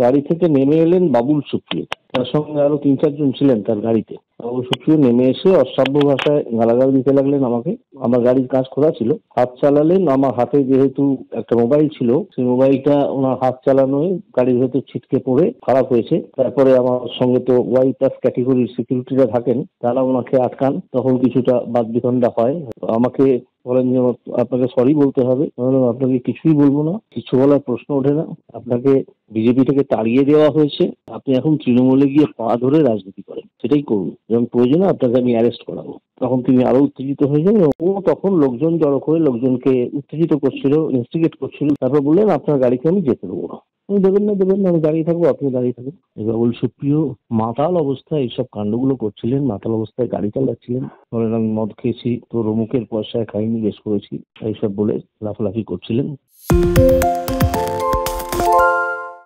গাড়ি থেকে নেমে এলেন বাবুল সুপ্রিয়, তার সঙ্গে আরো 3-4 জন ছিলেন তার গাড়িতে। বাবুল সুপ্রিয় নেমে এসে অশ্রাব্য ভাষায় গালাগাল দিতে লাগলেন আমাকে। আমার গাড়ির কাঁচ খোলা ছিল, হাত চালালেন। আমার হাতে যেহেতু একটা মোবাইল ছিল, সেই মোবাইলটা ওনার হাত চালানোয় গাড়ির ভেতর ছিটকে পড়ে খারাপ হয়েছে। তারপরে আমার সঙ্গে তো ওয়াই প্লাস ক্যাটেগরির সিকিউরিটিরা থাকেন, তারা ওনাকে আটকান। তখন কিছুটা বাদবিতণ্ডা হয়। আমাকে বলেন যে আপনাকে সরি বলতে হবে। বললাম আপনাকে কিছুই বলবো না, কিছু বলার প্রশ্ন ওঠে না। আপনাকে বিজেপি থেকে তাড়িয়ে দেওয়া হয়েছে, আপনি এখন তৃণমূলে গিয়ে পা ধরে রাজনীতি করেন, সেটাই করুন। যখন প্রয়োজনে আপনাকে আমি অ্যারেস্ট করাবো। তখন তিনি আরো উত্তেজিত হয়ে যান। ও তখন লোকজন জড়ো করে লোকজনকে উত্তেজিত করছিল, ইনস্টিগেট করছিল। তারপর বললেন আপনার গাড়িকে আমি যেতে দেবো না। আমি দেবেন না, আমি দাঁড়িয়ে থাকবো, আপনি দাঁড়িয়ে থাকুন। বাবুল সুপ্রিয় মাতাল অবস্থায় এইসব কাণ্ডগুলো করছিলেন, মাতাল অবস্থায় গাড়ি চালাচ্ছিলেন। বলেন আমি মদ খেয়েছি, তোর অমুকের পয়সায় খাইনি, বেশ করেছি, এইসব বলে লাফালাফি করছিলেন।